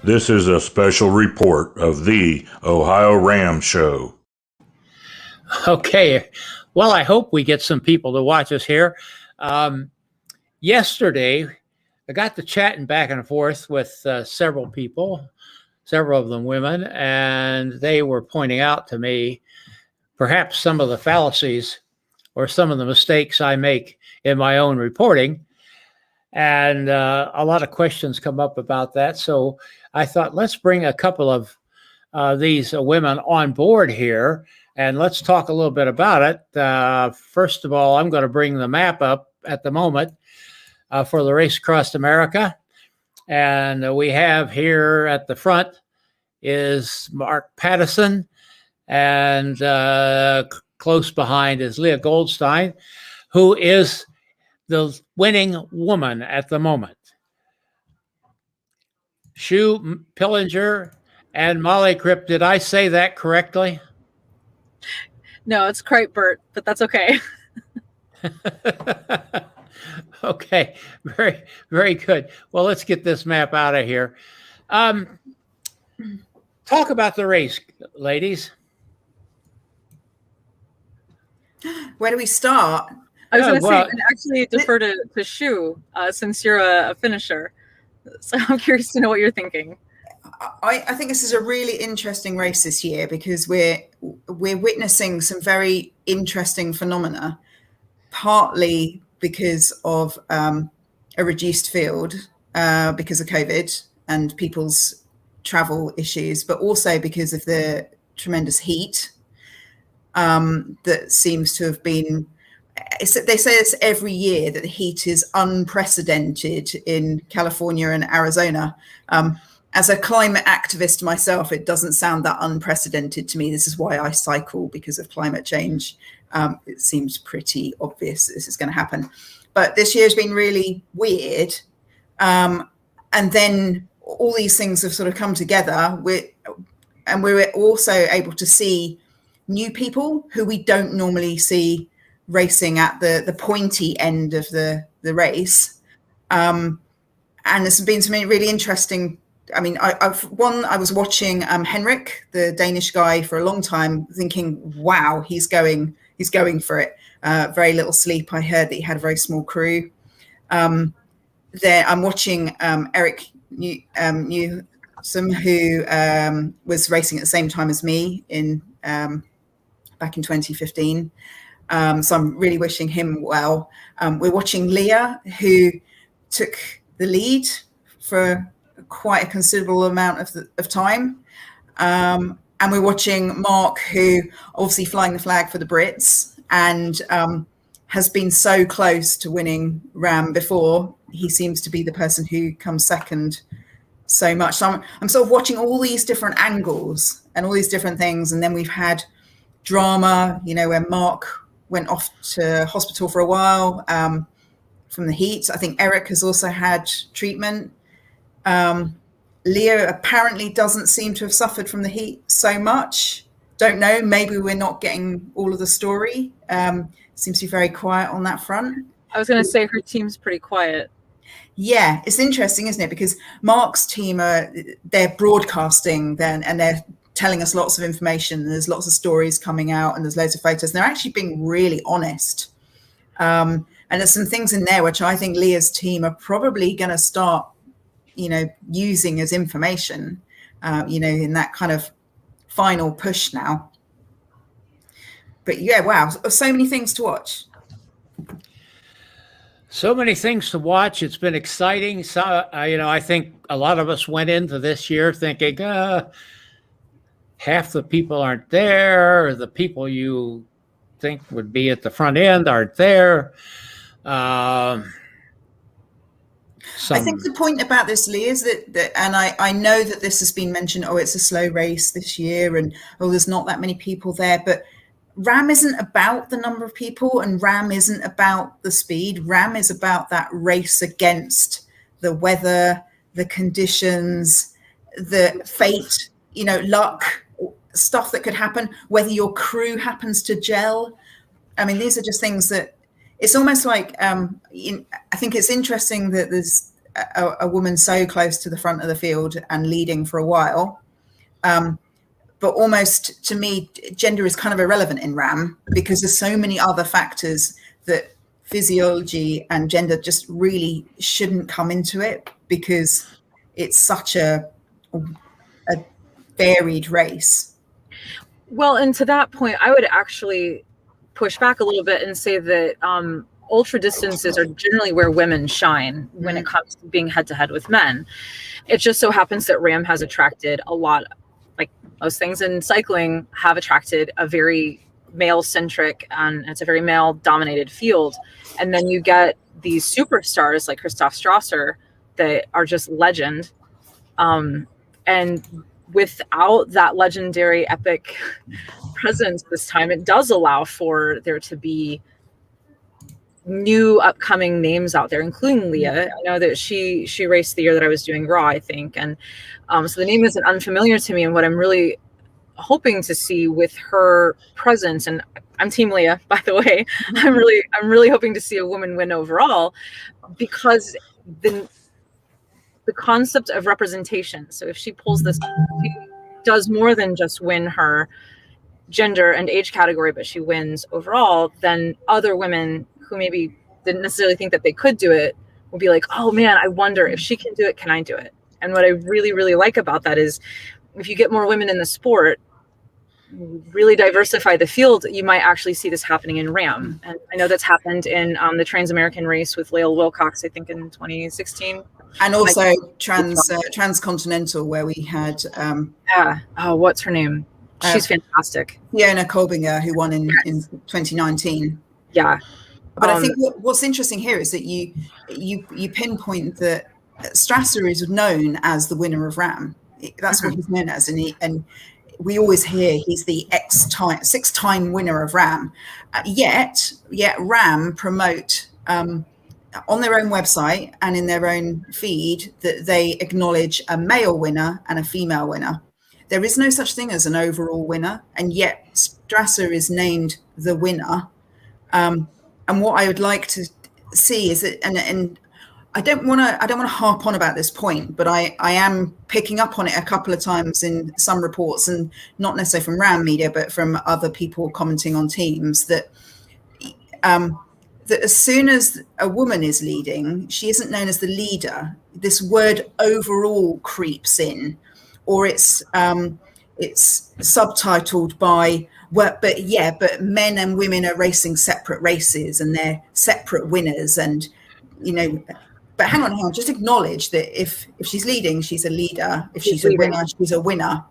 This is a special report of the Ohio RAAM show. Okay, well, I hope we get some people to watch us here. Yesterday, I got to chatting back and forth with several people, several of them women, and they were pointing out to me perhaps some of the fallacies or some of the mistakes I make in my own reporting. And a lot of questions come up about that. So I thought, let's bring a couple of these women on board here, and let's talk a little bit about it. First of all, I'm going to bring the map up at the moment for the Race Across America. And we have here at the front is Mark Pattison, and close behind is Leah Goldstein, who is the winning woman at the moment. Sue Pillinger and Molly Cripp, did I say that correctly? No, it's Kreitbert, but that's okay. Okay, very, very good. Well, let's get this map out of here. Talk about the race, ladies. Where do we start? I was going to say, and actually defer to Shu, since you're a finisher. So I'm curious to know what you're thinking. I think this is a really interesting race this year because we're witnessing some very interesting phenomena, partly because of a reduced field because of COVID and people's travel issues, but also because of the tremendous heat that seems to have been. They say this every year, that the heat is unprecedented in California and Arizona. As a climate activist myself, it doesn't sound that unprecedented to me. This is why I cycle, because of climate change. It seems pretty obvious that this is going to happen. But this year has been really weird. And then all these things have sort of come together. And we're also able to see new people who we don't normally see racing at the pointy end of the race. And there's been some really interesting. I mean, I was watching Henrik, the Danish guy, for a long time, thinking, wow, he's going for it. Very little sleep. I heard that he had a very small crew. I'm watching Eric Newsom, who was racing at the same time as me back in 2015. So I'm really wishing him well. We're watching Leah, who took the lead for quite a considerable amount of time. And we're watching Mark, who obviously flying the flag for the Brits and has been so close to winning RAAM before. He seems to be the person who comes second so much. So I'm sort of watching all these different angles and all these different things. And then we've had drama, where Mark went off to hospital for a while from the heat. I think Eric has also had treatment. Leo apparently doesn't seem to have suffered from the heat so much. Don't know. Maybe we're not getting all of the story. Seems to be very quiet on that front. I was going to say her team's pretty quiet. Yeah, it's interesting, isn't it? Because Mark's team they're broadcasting then, and they're telling us lots of information. There's lots of stories coming out, and there's loads of photos. And they're actually being really honest. And there's some things in there which I think Leah's team are probably going to start, using as information, in that kind of final push now. But yeah, wow, so many things to watch. So many things to watch. It's been exciting. So, I think a lot of us went into this year thinking, half the people aren't there. Or the people you think would be at the front end aren't there. I think the point about this, Lee, is that and I know that this has been mentioned, it's a slow race this year and, there's not that many people there. But RAAM isn't about the number of people, and RAAM isn't about the speed. RAAM is about that race against the weather, the conditions, the fate, luck, stuff that could happen, whether your crew happens to gel. I mean, these are just things that it's almost like, I think it's interesting that there's a woman so close to the front of the field and leading for a while. But almost to me, gender is kind of irrelevant in RAAM because there's so many other factors that physiology and gender just really shouldn't come into it, because it's such a varied race. Well, and to that point, I would actually push back a little bit and say that ultra distances are generally where women shine when it comes to being head to head with men. It just so happens that RAAM has attracted a lot, like most things in cycling have attracted a very male centric, and it's a very male dominated field. And then you get these superstars like Christoph Strasser that are just legend. And without that legendary epic presence this time, it does allow for there to be new upcoming names out there, including Leah. I know that she raced the year that I was doing Raw, I think. And so the name isn't unfamiliar to me. And what I'm really hoping to see with her presence, and I'm Team Leah, by the way, I'm really hoping to see a woman win overall, because the concept of representation. So if she pulls this, she does more than just win her gender and age category, but she wins overall, then other women who maybe didn't necessarily think that they could do it will be like, oh man, I wonder if she can do it, can I do it? And what I really, really like about that is if you get more women in the sport, really diversify the field, you might actually see this happening in RAAM. And I know that's happened in the Trans-American race with Lael Wilcox, I think in 2016. And also transcontinental, where we had what's her name? She's fantastic. Fiona Kolbinger, who won in 2019. Yeah. But I think what's interesting here is that you pinpoint that Strasser is known as the winner of RAAM. That's what he's known as, and we always hear he's the six-time winner of RAAM. Yet RAAM promote on their own website and in their own feed that they acknowledge a male winner and a female winner. There is no such thing as an overall winner, and yet Strasser is named the winner. And what I would like to see is that, and I don't want to harp on about this point, but I am picking up on it a couple of times in some reports, and not necessarily from RAAM media, but from other people commenting on teams, that that as soon as a woman is leading, she isn't known as the leader. This word overall creeps in, or it's subtitled by, well, but men and women are racing separate races and they're separate winners. And, but hang on, just acknowledge that if she's leading, she's a leader. If she's a winner, she's a winner.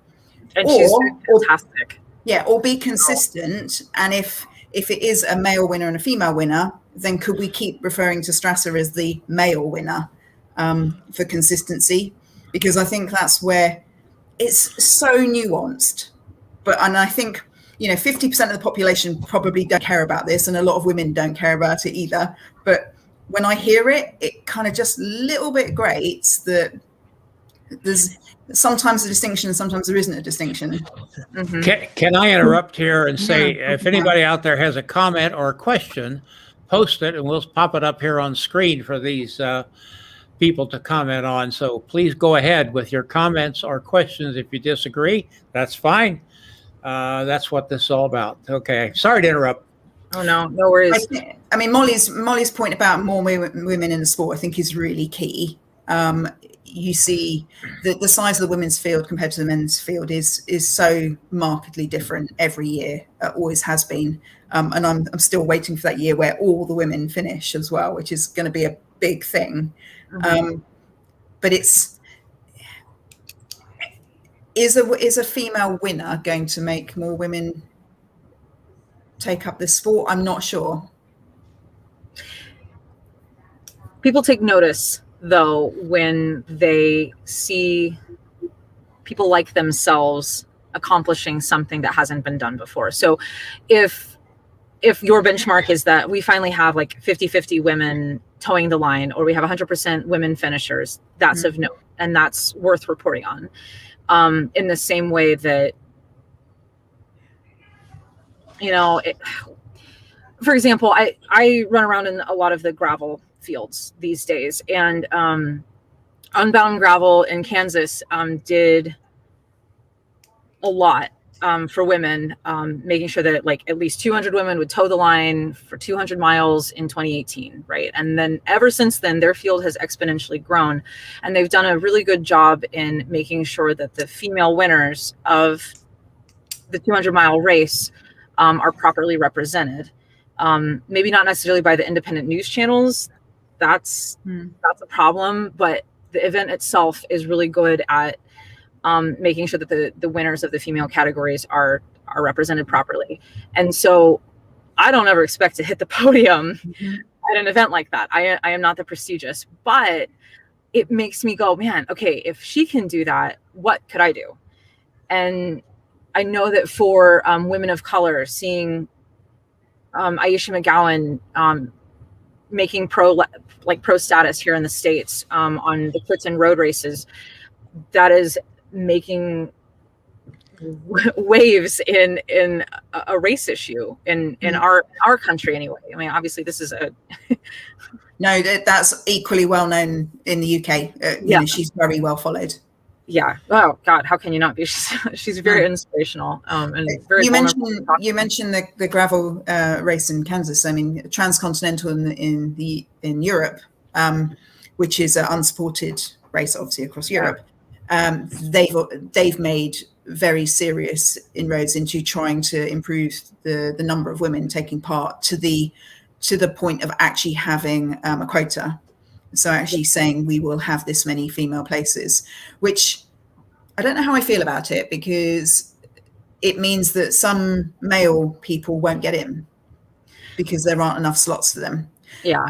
And she's fantastic. Or be consistent. And if it is a male winner and a female winner, then could we keep referring to Strasser as the male winner for consistency? Because I think that's where it's so nuanced. And I think, 50% of the population probably don't care about this, and a lot of women don't care about it either. But when I hear it, it kind of just a little bit grates that there's sometimes a distinction and sometimes there isn't a distinction. Can I interrupt here and say, if anybody out there has a comment or a question, post it and we'll pop it up here on screen for these people to comment on. So please go ahead with your comments or questions. If you disagree, that's fine. That's what this is all about. Okay. Sorry to interrupt. Oh, no worries. I mean, Molly's point about more women in the sport, I think, is really key. You see the size of the women's field compared to the men's field is so markedly different every year. Always has been. And I'm still waiting for that year where all the women finish as well, which is going to be a big thing. But is a female winner going to make more women take up this sport? I'm not sure. People take notice, though, when they see people like themselves accomplishing something that hasn't been done before. So if your benchmark is that we finally have like 50-50 women towing the line, or we have 100% women finishers, that's of note, and that's worth reporting on. In the same way that, for example, I run around in a lot of the gravel fields these days, and Unbound Gravel in Kansas did a lot for women, making sure that like at least 200 women would toe the line for 200 miles in 2018, right? And then ever since then, their field has exponentially grown, and they've done a really good job in making sure that the female winners of the 200-mile race are properly represented. Maybe not necessarily by the independent news channels. That's a problem, but the event itself is really good at making sure that the winners of the female categories are represented properly. And so I don't ever expect to hit the podium at an event like that. I am not the prestigious, but it makes me go, man, okay, if she can do that, what could I do? And I know that for women of color, seeing Aisha McGowan making pro status here in the States on the Clifton road races, that is making waves in a race issue in our country anyway. I mean, obviously this is a no, that's equally well known in the UK. You know, she's very well followed. Yeah. Oh God, how can you not be? She's very inspirational. And very you mentioned the gravel race in Kansas. I mean, Transcontinental in Europe, which is an unsupported race, obviously across Europe. They've made very serious inroads into trying to improve the number of women taking part to the point of actually having a quota. So actually saying we will have this many female places, which I don't know how I feel about it, because it means that some male people won't get in because there aren't enough slots for them. Yeah.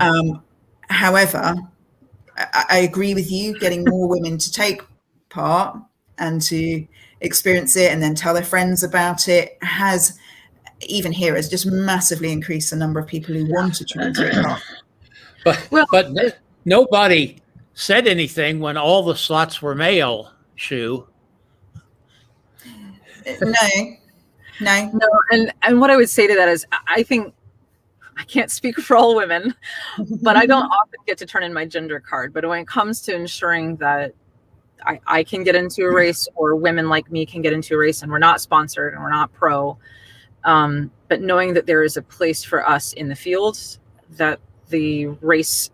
However, I agree with you, getting more women to take part and to experience it and then tell their friends about it has, even here, has just massively increased the number of people who want to try and take part. But nobody said anything when all the slots were male, Shu. No. And what I would say to that is, I think, I can't speak for all women, but I don't often get to turn in my gender card. But when it comes to ensuring that I can get into a race, or women like me can get into a race, and we're not sponsored and we're not pro, but knowing that there is a place for us in the field, that the race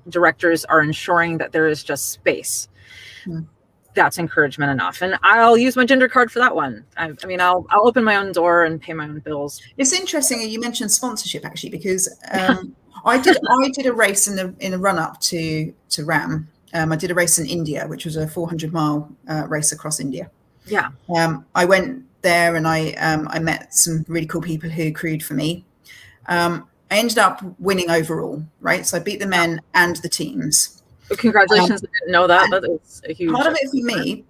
directors are ensuring that there is just space. That's encouragement enough. And I'll use my gender card for that one. I mean, I'll open my own door and pay my own bills. It's interesting you mentioned sponsorship, actually, because I did a race in the run up to RAAM. I did a race in India, which was a 400-mile race across India. Yeah. I went there and I met some really cool people who crewed for me. I ended up winning overall, right? So I beat the men and the teams. Congratulations. I didn't know that. That is a huge... Part of it for me,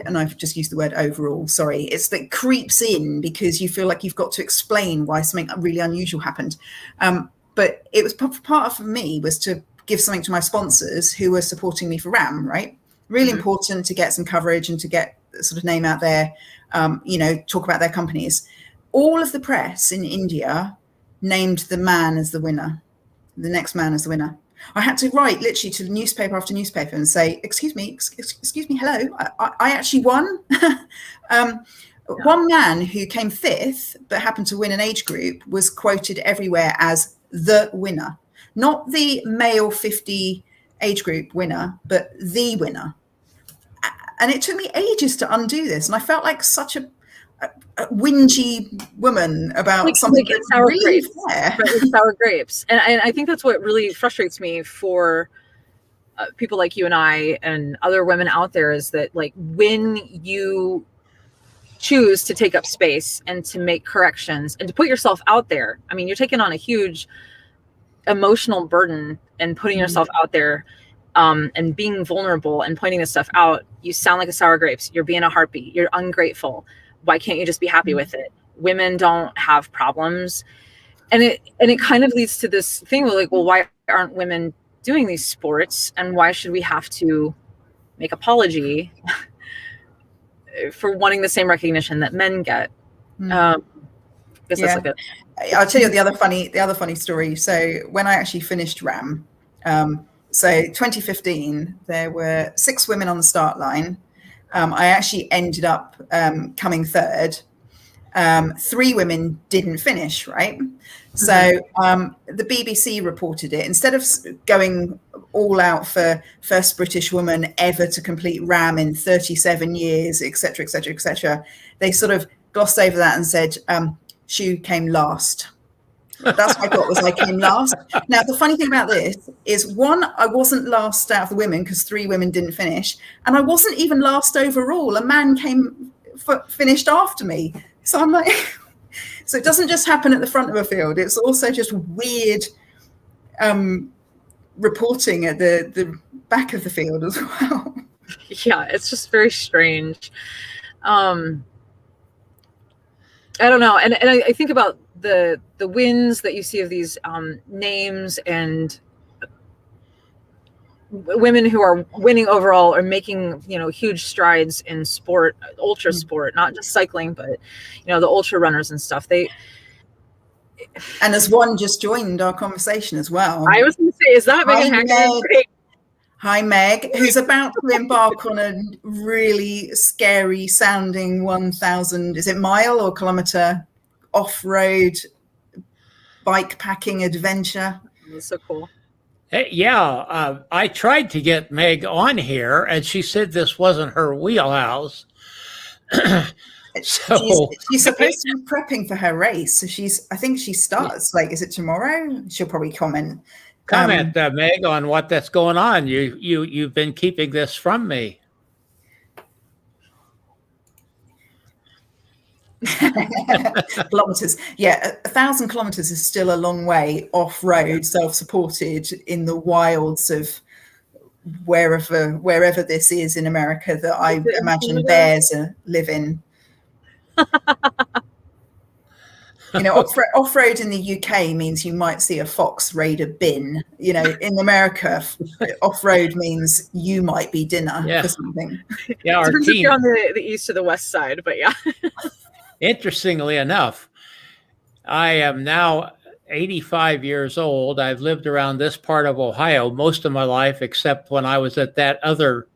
and I've just used the word overall, sorry, it's that creeps in because you feel like you've got to explain why something really unusual happened. But it was part of me was to give something to my sponsors who were supporting me for RAAM, right? Really important to get some coverage and to get the sort of name out there, talk about their companies. All of the press in India named the man as the winner, the next man as the winner. I had to write literally to newspaper after newspaper and say, excuse me, hello, I actually won. One man who came fifth but happened to win an age group was quoted everywhere as the winner. Not the male 50 age group winner, but the winner. And it took me ages to undo this. And I felt like such a whingy woman about something that's sour really grapes. fair. Right, sour grapes. And I think that's what really frustrates me for people like you and I and other women out there, is that like when you choose to take up space and to make corrections and to put yourself out there, I mean, you're taking on a huge emotional burden and putting yourself out there and being vulnerable and pointing this stuff out. You sound like a sour grapes. You're being a heartbeat. You're ungrateful. Why can't you just be happy with it? Women don't have problems. And it kind of leads to this thing where like, well, why aren't women doing these sports? And why should we have to make apology for wanting the same recognition that men get? That's like I'll tell you the other funny story. So when I actually finished RAAM, So 2015, there were 6 women on the start line. I actually ended up coming third. 3 women didn't finish, right? So the BBC reported it. Instead of going all out for first British woman ever to complete RAAM in 37 years, et cetera, et cetera, et cetera, they sort of glossed over that and said, she came last. That's what I got, was I came last. Now, the funny thing about this is, one, I wasn't last out of the women because 3 women didn't finish. And I wasn't even last overall. A man finished after me. So I'm like, so it doesn't just happen at the front of a field. It's also just weird reporting at the back of the field as well. Yeah, it's just very strange. I don't know. And I think about the wins that you see of these names and women who are winning overall or making, huge strides in sport, ultra sport, not just cycling, but, the ultra runners and stuff. And as one just joined our conversation as well. I was going to say, is that Megan Hackman? Hi, Meg, who's about to embark on a really scary sounding 1,000, is it mile or kilometer off-road bike packing adventure? That's so cool. Yeah, I tried to get Meg on here, and she said this wasn't her wheelhouse. So she's supposed to be prepping for her race. So I think she starts, is it tomorrow? She'll probably comment. Meg, on what that's going on. You've been keeping this from me. Kilometers. Yeah, 1,000 kilometers is still a long way off-road, self-supported in the wilds of wherever this is in America that I imagine bears live in. Off-road in the UK means you might see a fox raid a bin. In America, off-road means you might be dinner for something. Yeah, our team. If you're on the east or the west side, but yeah. Interestingly enough, I am now 85 years old. I've lived around this part of Ohio most of my life, except when I was at that other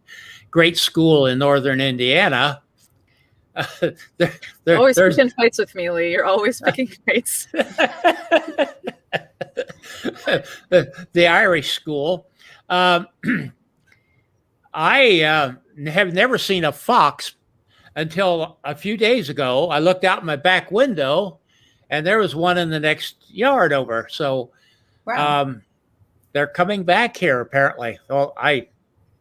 great school in northern Indiana. Always picking fights with me, Lee. You're always picking fights. The Irish school. I have never seen a fox until a few days ago. I looked out my back window, and there was one in the next yard over. So wow. They're coming back here, apparently. Well, I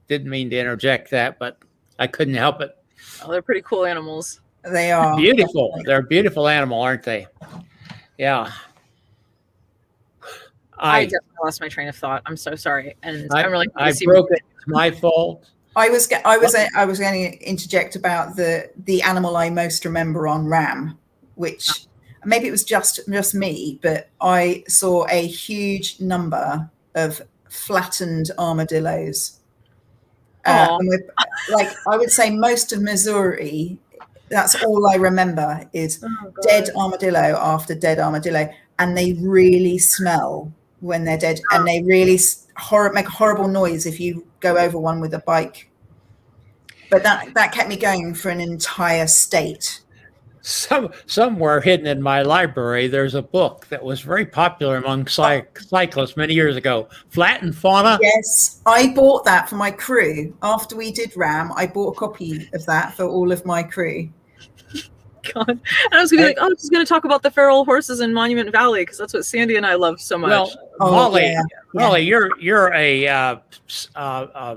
didn't mean to interject that, but I couldn't help it. Oh, they're pretty cool animals. They are. Beautiful. They're a beautiful animal, aren't they? Yeah. I definitely lost my train of thought. I'm so sorry. And I'm really I broke it. It's my fault. I was going to interject about the animal I most remember on RAAM, which maybe it was just me, but I saw a huge number of flattened armadillos. I would say most of Missouri, that's all I remember is dead armadillo after dead armadillo. And they really smell when they're dead. And they really make a horrible noise if you go over one with a bike. But that kept me going for an entire state. Somewhere hidden in my library, there's a book that was very popular among cyclists many years ago, Flattened Fauna. Yes, I bought that for my crew. After we did RAAM, I bought a copy of that for all of my crew. God. And I was going to be I'm just going to talk about the feral horses in Monument Valley because that's what Sandy and I love so much. Well, Molly, you're a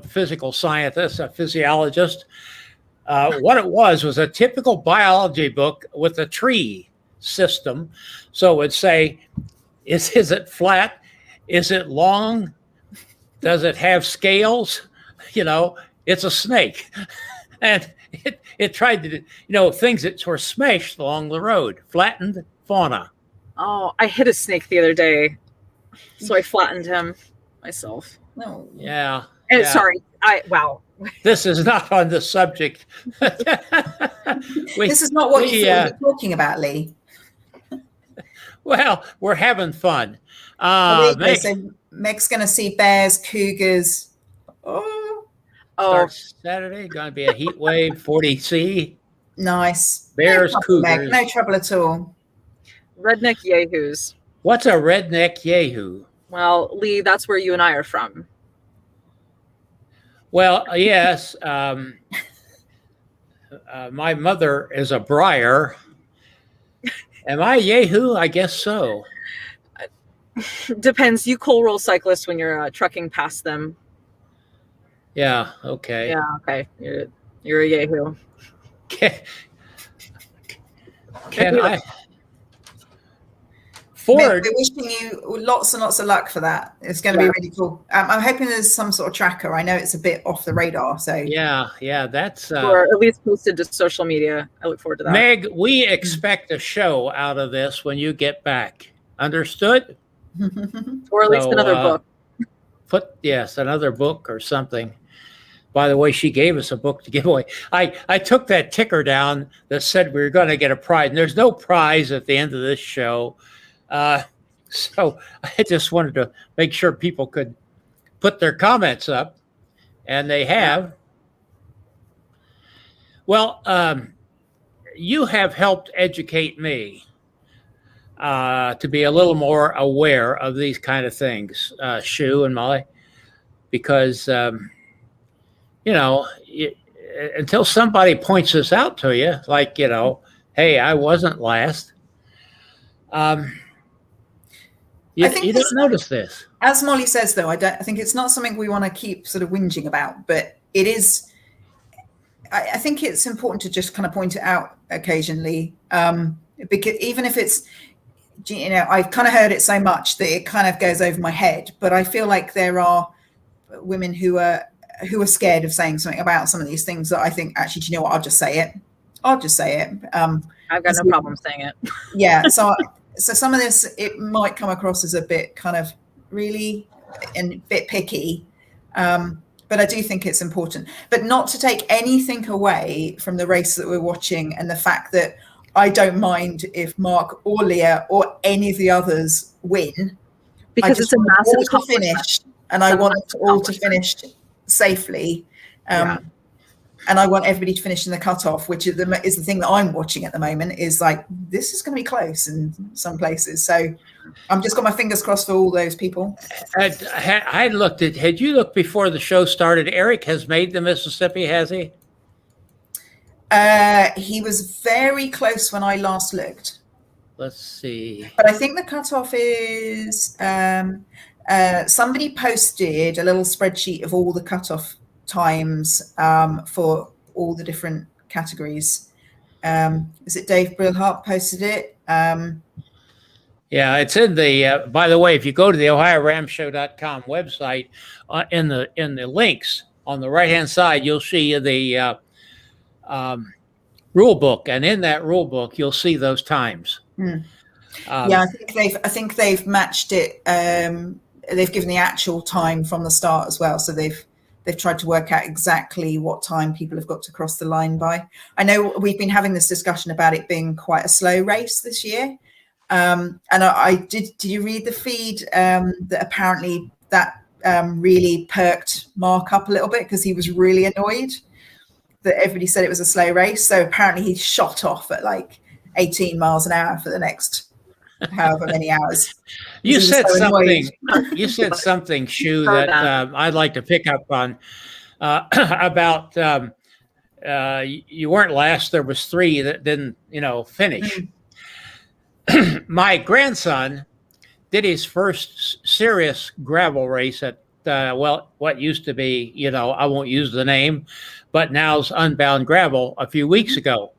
physical scientist, a physiologist. What it was a typical biology book with a tree system. So it would say, is it flat? Is it long? Does it have scales? It's a snake. And it tried to, things that were smashed along the road, flattened fauna. Oh, I hit a snake the other day. So I flattened him myself. No. Yeah. Sorry. Wow. This is not on the subject. This is not what you thought you were talking about, Lee. Well, we're having fun. Meg's going to see bears, cougars. Oh, Starts Saturday. Going to be a heat wave, 40C. nice. Bears, no trouble, Meg. cougars. No trouble at all. Redneck yahoos. What's a redneck yahoo? Well, Lee, that's where you and I are from. Well, yes. My mother is a Briar. Am I a yahoo? I guess so. Depends. You coal roll cyclists when you're trucking past them. Yeah. Okay. Yeah. Okay. You're a yahoo. Can I? Ford. Meg, we're wishing you lots and lots of luck for that. It's going to be really cool. I'm hoping there's some sort of tracker. I know it's a bit off the radar. So Yeah. That's. Or at least posted to social media. I look forward to that. Meg, we expect a show out of this when you get back. Understood? Or at least another book. Another book or something. By the way, she gave us a book to give away. I took that ticker down that said we were going to get a prize, and there's no prize at the end of this show. So I just wanted to make sure people could put their comments up, and they have. Well, you have helped educate me to be a little more aware of these kind of things, Shu and Molly, because, until somebody points this out to you, like, hey, I wasn't last. You don't notice this. As Molly says, though, I think it's not something we want to keep sort of whinging about, but it is. I think it's important to just kind of point it out occasionally, because even if it's, I've kind of heard it so much that it kind of goes over my head. But I feel like there are women who are scared of saying something about some of these things that I think, actually, do you know what? I'll just say it. I've got no problem saying it. Yeah. So some of this, it might come across as a bit kind of really and a bit picky. But I do think it's important. But not to take anything away from the race that we're watching and the fact that I don't mind if Mark or Leah or any of the others win. Because it's a massive finish, and I want it all to finish safely. And I want everybody to finish in the cutoff, which is the thing that I'm watching at the moment, is like, this is going to be close in some places. So I'm just got my fingers crossed for all those people. I looked at, had you looked before the show started? Eric has made the Mississippi, has he? He was very close when I last looked. Let's see. But I think the cutoff is, somebody posted a little spreadsheet of all the cutoff times for all the different categories. Is it Dave Brillhart posted it? Yeah, it's in the, by the way, if you go to the OhioRAAMshow.com website, in the links on the right-hand side, you'll see the rule book. And in that rule book, you'll see those times. I think they've matched it. They've given the actual time from the start as well. So they've tried to work out exactly what time people have got to cross the line by. I know we've been having this discussion about it being quite a slow race this year. And I did you read the feed that apparently that really perked Mark up a little bit because he was really annoyed that everybody said it was a slow race. So apparently he shot off at like 18 miles an hour for the next however many hours. You said something. You said something, Shu, that I'd like to pick up on about you weren't last. There was 3 that didn't, finish. My grandson did his first serious gravel race at what used to be, I won't use the name, but now's Unbound Gravel a few weeks ago,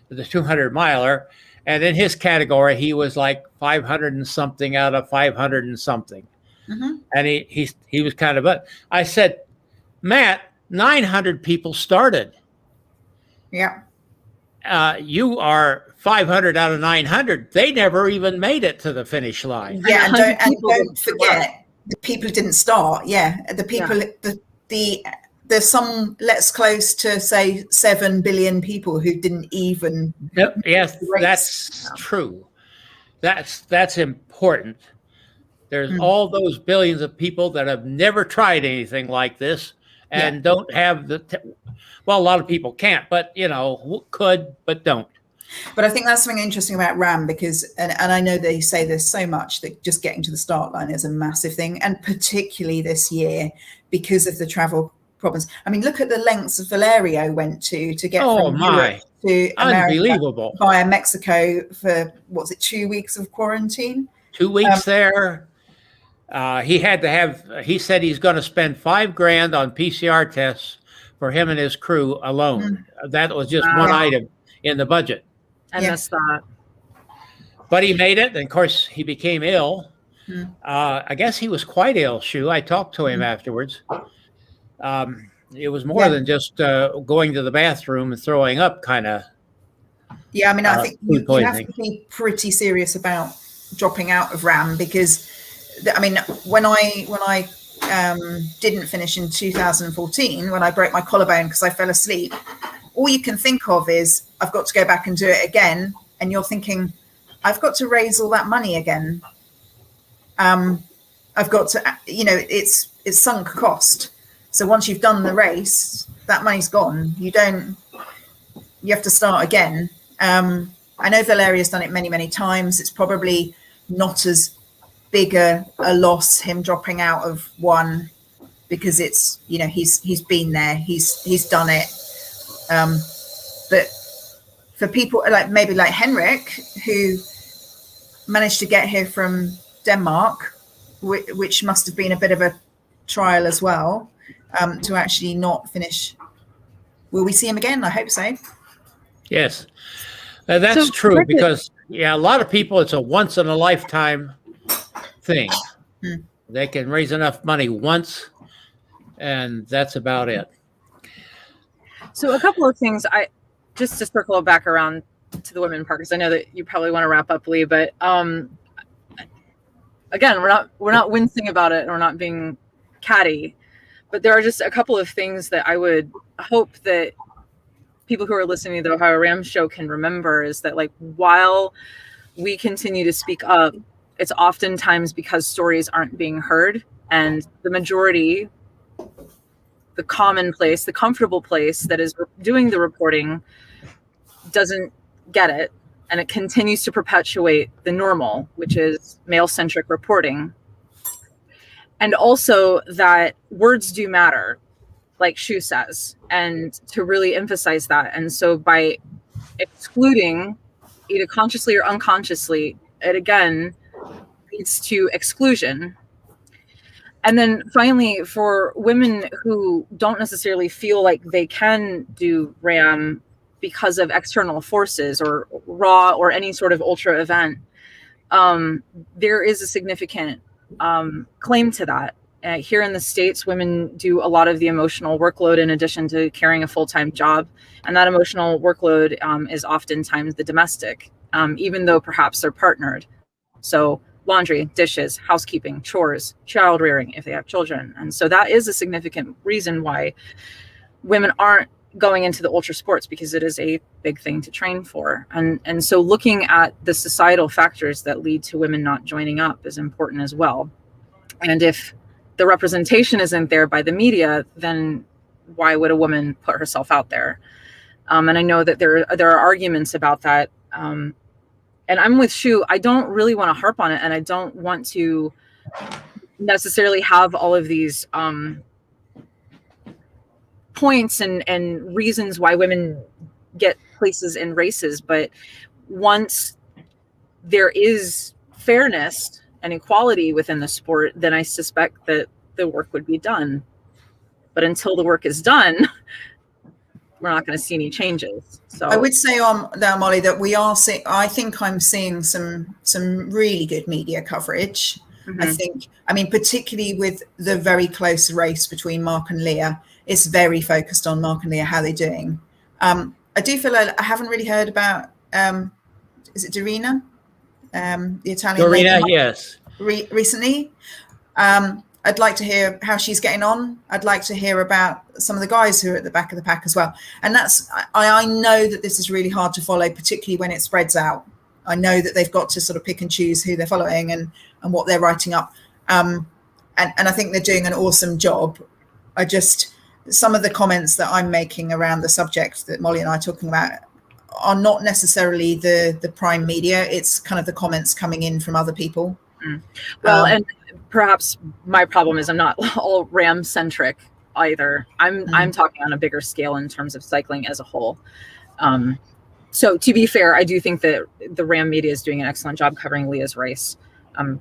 the 200 miler. And in his category, he was like 500 and something out of 500 and something. Mm-hmm. And he was kind of, I said, Matt, 900 people started. Yeah. You are 500 out of 900. They never even made it to the finish line. Yeah. And don't forget, the people who didn't start. Yeah. The people, there's some, let's close to say 7 billion people who didn't even. Yes, that's true. That's important. There's all those billions of people that have never tried anything like this and don't have well, a lot of people can't, but could, but don't. But I think that's something interesting about RAAM because, and I know they say this so much, that just getting to the start line is a massive thing. And particularly this year because of the travel problems. I mean, look at the lengths Valerio went to get from Europe to Unbelievable. America via Mexico for, what's it, 2 weeks of quarantine? 2 weeks there. He said he's going to spend $5,000 on PCR tests for him and his crew alone. That was just one item in the budget. I missed that. But he made it. And of course, he became ill. I guess he was quite ill, Shu. I talked to him afterwards. It was more than just going to the bathroom and throwing up kind of. Yeah, I mean, I think you have to be pretty serious about dropping out of RAAM because, I mean, when I didn't finish in 2014, when I broke my collarbone because I fell asleep, all you can think of is I've got to go back and do it again. And you're thinking, I've got to raise all that money again. I've got to, it's sunk cost. So once you've done the race, that money's gone. You have to start again. I know Valeria's done it many, many times. It's probably not as big a loss, him dropping out of one, because it's, he's been there, he's done it. But for people maybe like Henrik, who managed to get here from Denmark, which must have been a bit of a trial as well, to actually not finish. Will we see him again? I hope so. Yes, that's true because a lot of people, it's a once in a lifetime thing. They can raise enough money once, and that's about it. So a couple of things, just to circle back around to the women part, because I know that you probably want to wrap up, Lee, but again, we're not wincing about it, and we're not being catty, but there are just a couple of things that I would hope that people who are listening to the Ohio RAAM show can remember is that, while we continue to speak up, it's oftentimes because stories aren't being heard, and the majority, the commonplace, the comfortable place that is doing the reporting doesn't get it, and it continues to perpetuate the normal, which is male-centric reporting. And also that words do matter, like Shu says, and to really emphasize that. And so by excluding, either consciously or unconsciously, it again leads to exclusion. And then finally, for women who don't necessarily feel like they can do RAAM because of external forces or RAW or any sort of ultra event, there is a significant claim to that. Here in the States, women do a lot of the emotional workload in addition to carrying a full-time job. And that emotional workload is oftentimes the domestic, even though perhaps they're partnered. So laundry, dishes, housekeeping, chores, child rearing if they have children. And so that is a significant reason why women aren't going into the ultra sports, because it is a big thing to train for. And so looking at the societal factors that lead to women not joining up is important as well. And if the representation isn't there by the media, then why would a woman put herself out there? And I know that there are arguments about that. And I'm with Shu. I don't really want to harp on it, and I don't want to necessarily have all of these points and reasons why women get places in races. But once there is fairness and equality within the sport, then I suspect that the work would be done. But until the work is done, we're not going to see any changes. So I would say now, Molly, that we are seeing, I think I'm seeing some really good media coverage. I mean, particularly with the very close race between Mark and Leah, it's very focused on Mark and Leah, how they're doing. I do feel like I haven't really heard about, is it Dorina? The Italian Dorina, lady, yes. Recently. I'd like to hear how she's getting on. I'd like to hear about some of the guys who are at the back of the pack as well. And I know that this is really hard to follow, particularly when it spreads out. I know that they've got to sort of pick and choose who they're following and what they're writing up. And I think they're doing an awesome job. Some of the comments that I'm making around the subject that Molly and I are talking about are not necessarily the prime media. It's kind of the comments coming in from other people. Well, and perhaps my problem is I'm not all RAM centric either. I'm talking on a bigger scale in terms of cycling as a whole. So to be fair, I do think that the RAM media is doing an excellent job covering Leah's race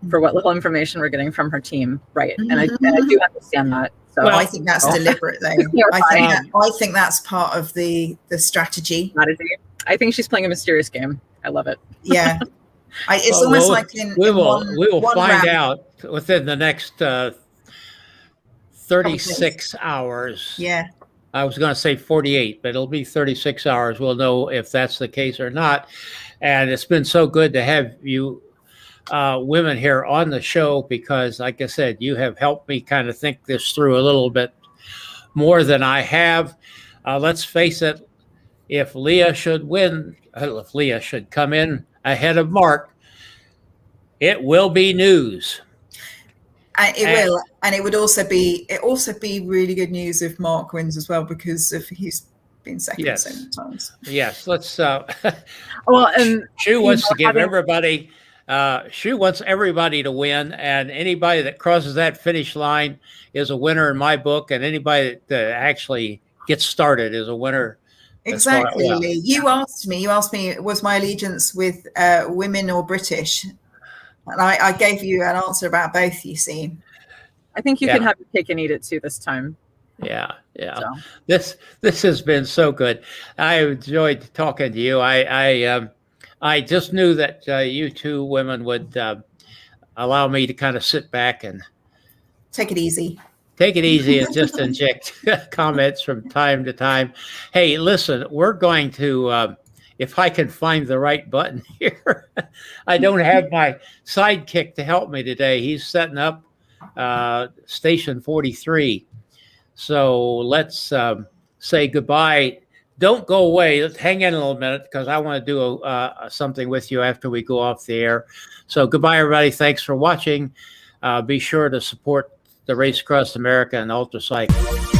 for what little information we're getting from her team. Right. And I do understand that. So well, I think that's deliberate though. I think that's part of the strategy. I think she's playing a mysterious game. I love it. Yeah. It's almost like we will find out within the next 36 hours. Yeah. I was going to say 48, but it'll be 36 hours. We'll know if that's the case or not. And it's been so good to have you women here on the show because, like I said, you have helped me kind of think this through a little bit more than I have. Let's face it, if Leah should win, if Leah should come in ahead of Mark, it will be news. It will, and it would also be really good news if Mark wins as well because if he's been second so many times. Yes, let's. Well, and Shu wants to give everybody. Shu wants everybody to win, and anybody that crosses that finish line is a winner in my book, and anybody that actually gets started is a winner. Exactly, Lee. You asked me, was my allegiance with women or British? And I gave you an answer about both, you see. I think you can have your cake and eat it too this time. Yeah. So. This has been so good. I enjoyed talking to you. I just knew that you two women would allow me to kind of sit back and take it easy. And just inject comments from time to time. Hey, listen, we're going to, if I can find the right button here, I don't have my sidekick to help me today. He's setting up station 43. So let's say goodbye. Don't go away. Let's hang in a little minute because I want to do something with you after we go off the air. So goodbye, everybody. Thanks for watching. Be sure to support the Race Across America and Ultra Cycling.